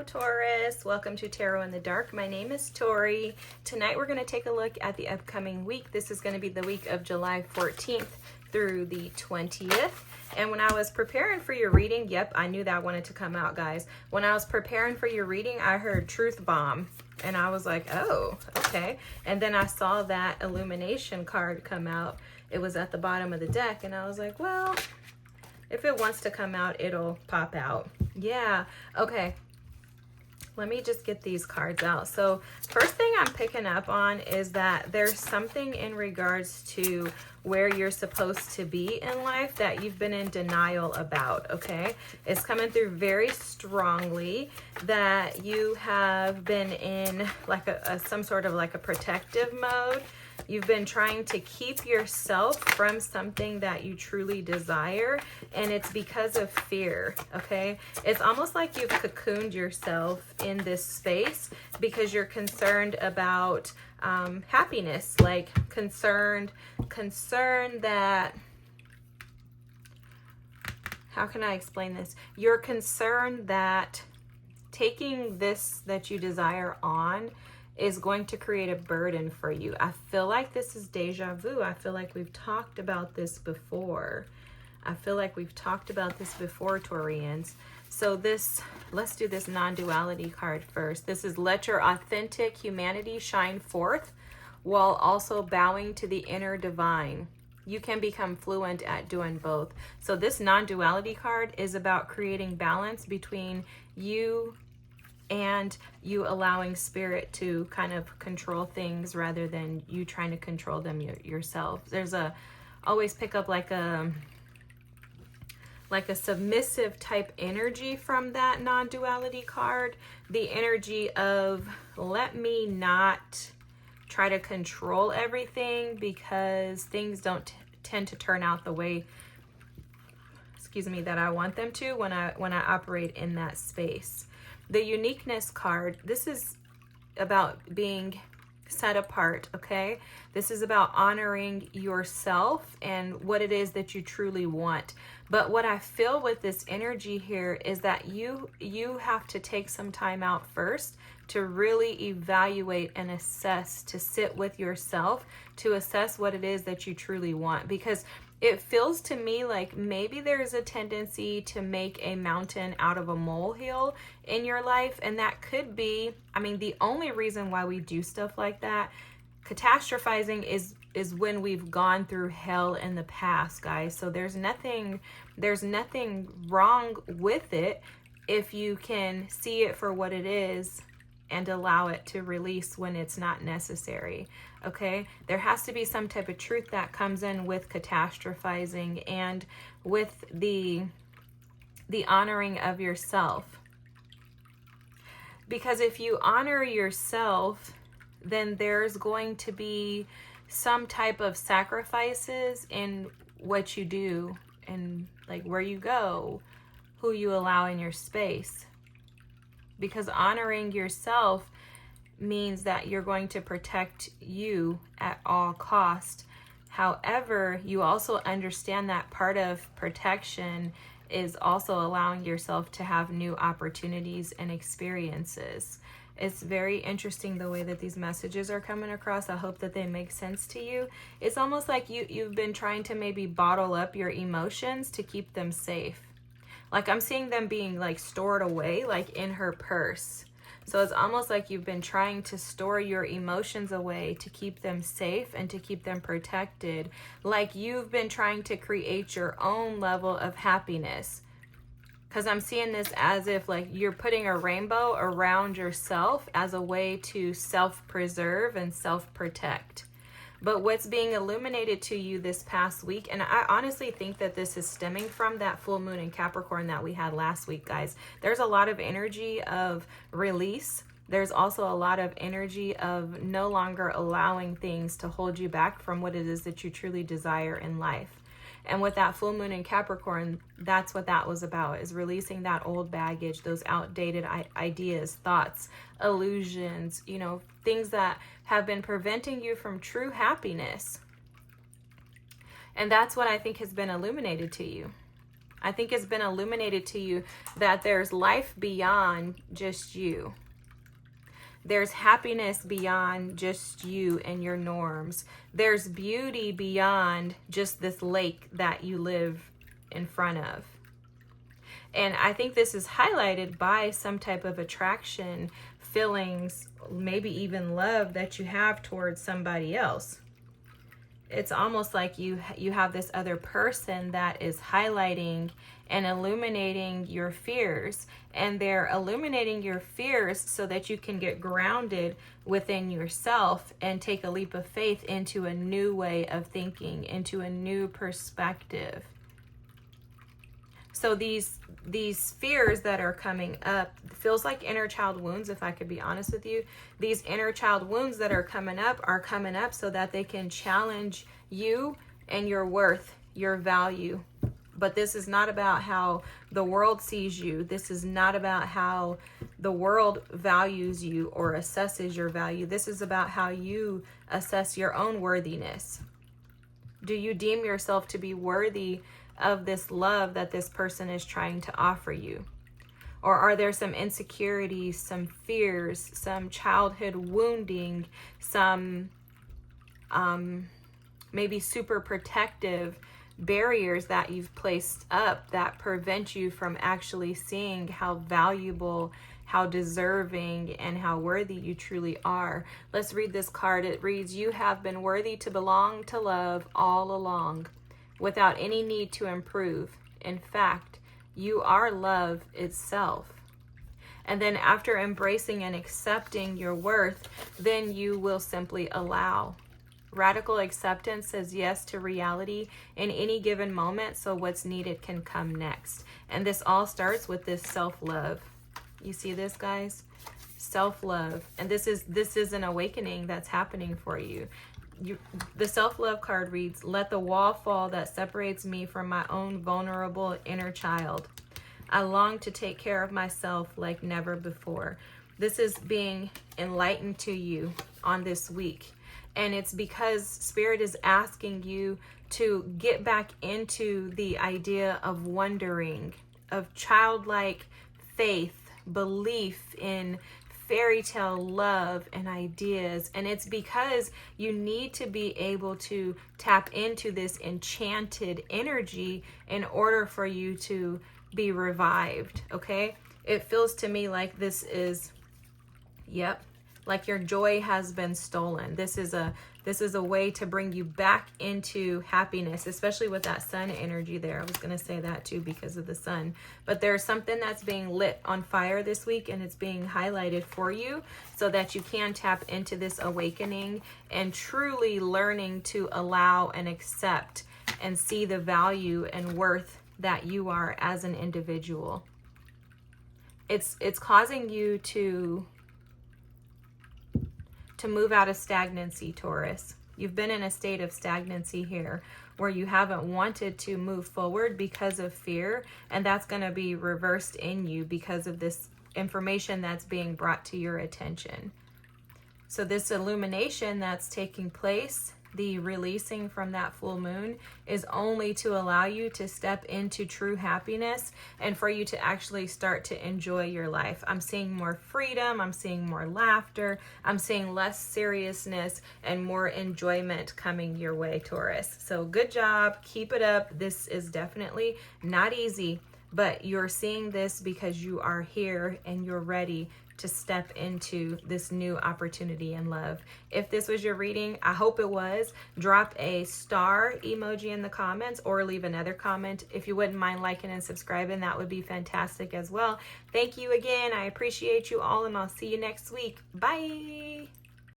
Hello Taurus, welcome to Tarot in the Dark. My name is Tori. Tonight we're going to take a look at the upcoming week. This is going to be the week of July 14th through the 20th. And when I was preparing for your reading, yep, I knew that wanted to come out, guys. When I was preparing for your reading, I heard Truth Bomb. And I was like, oh, okay. And then I saw that illumination card come out. It was at the bottom of the deck. And I was like, well, if it wants to come out, it'll pop out. Yeah, okay. Let me just get these cards out. So first thing I'm picking up on is that there's something in regards to where you're supposed to be in life that you've been in denial about, okay? It's coming through very strongly that you have been in like some sort of like a protective mode. You've been trying to keep yourself from something that you truly desire, and it's because of fear, okay? It's almost like you've cocooned yourself in this space because you're concerned about happiness, like concerned that, how can I explain this? You're concerned that taking this that you desire on is going to create a burden for you. I feel like this is deja vu. I feel like we've talked about this before. Taurians. So let's do this non-duality card first. This is let your authentic humanity shine forth while also bowing to the inner divine. You can become fluent at doing both. So this non-duality card is about creating balance between you and you allowing spirit to kind of control things rather than you trying to control them yourself. There's always pick up like a submissive type energy from that non-duality card. The energy of let me not try to control everything because things don't tend to turn out the way, that I want them to when I operate in that space. The uniqueness card, this is about being set apart, okay? This is about honoring yourself and what it is that you truly want. But what I feel with this energy here is that you have to take some time out first to really evaluate and assess, to sit with yourself, to assess what it is that you truly want. Because it feels to me like maybe there's a tendency to make a mountain out of a molehill in your life. And that could be, the only reason why we do stuff like that, catastrophizing is when we've gone through hell in the past, guys. So there's nothing wrong with it if you can see it for what it is and allow it to release when it's not necessary, okay? There has to be some type of truth that comes in with catastrophizing and with the honoring of yourself. Because if you honor yourself, then there's going to be some type of sacrifices in what you do and like where you go, who you allow in your space. Because honoring yourself means that you're going to protect you at all cost. However, you also understand that part of protection is also allowing yourself to have new opportunities and experiences. It's very interesting the way that these messages are coming across. I hope that they make sense to you. It's almost like you've been trying to maybe bottle up your emotions to keep them safe. Like I'm seeing them being like stored away, like in her purse. So it's almost like you've been trying to store your emotions away to keep them safe and to keep them protected. Like you've been trying to create your own level of happiness. Because I'm seeing this as if like you're putting a rainbow around yourself as a way to self-preserve and self-protect. But what's being illuminated to you this past week, and I honestly think that this is stemming from that full moon in Capricorn that we had last week, guys. There's a lot of energy of release. There's also a lot of energy of no longer allowing things to hold you back from what it is that you truly desire in life. And with that full moon in Capricorn, that's what that was about, is releasing that old baggage, those outdated ideas, thoughts, illusions, things that have been preventing you from true happiness. And that's what I think has been illuminated to you. I think it's been illuminated to you that there's life beyond just you. There's happiness beyond just you and your norms. There's beauty beyond just this lake that you live in front of. And I think this is highlighted by some type of attraction, feelings, maybe even love that you have towards somebody else. It's almost like you have this other person that is highlighting and illuminating your fears. And they're illuminating your fears so that you can get grounded within yourself and take a leap of faith into a new way of thinking, into a new perspective. So these fears that are coming up feels like inner child wounds, if I could be honest with you. These inner child wounds that are coming up so that they can challenge you and your worth, your value. But this is not about how the world sees you. This is not about how the world values you or assesses your value. This is about how you assess your own worthiness. Do you deem yourself to be worthy of this love that this person is trying to offer you? Or are there some insecurities, some fears, some childhood wounding, some maybe super protective barriers that you've placed up that prevent you from actually seeing how valuable, how deserving, and how worthy you truly are? Let's read this card. It reads, "You have been worthy to belong to love all along, without any need to improve. In fact, you are love itself." And then after embracing and accepting your worth, then you will simply allow. Radical acceptance says yes to reality in any given moment, so what's needed can come next. And this all starts with this self-love. You see this, guys? Self-love. And this is an awakening that's happening for you. The self-love card reads, "Let the wall fall that separates me from my own vulnerable inner child. I long to take care of myself like never before." This is being enlightened to you on this week. And it's because Spirit is asking you to get back into the idea of wondering, of childlike faith, belief in fairy tale love and ideas. And it's because you need to be able to tap into this enchanted energy in order for you to be revived, okay? It feels to me like this is, like your joy has been stolen. This is a way to bring you back into happiness, especially with that sun energy there. I was going to say that too because of the sun. But there's something that's being lit on fire this week, and it's being highlighted for you so that you can tap into this awakening and truly learning to allow and accept and see the value and worth that you are as an individual. It's causing you to move out of stagnancy, Taurus. You've been in a state of stagnancy here where you haven't wanted to move forward because of fear, and that's going to be reversed in you because of this information that's being brought to your attention. So this illumination that's taking place, the releasing from that full moon, is only to allow you to step into true happiness and for you to actually start to enjoy your life. I'm seeing more freedom. I'm seeing more laughter. I'm seeing less seriousness and more enjoyment coming your way, Taurus. So good job. Keep it up. This is definitely not easy, but you're seeing this because you are here and you're ready to step into this new opportunity in love. If this was your reading, I hope it was. Drop a star emoji in the comments or leave another comment. If you wouldn't mind liking and subscribing, that would be fantastic as well. Thank you again. I appreciate you all, and I'll see you next week. Bye.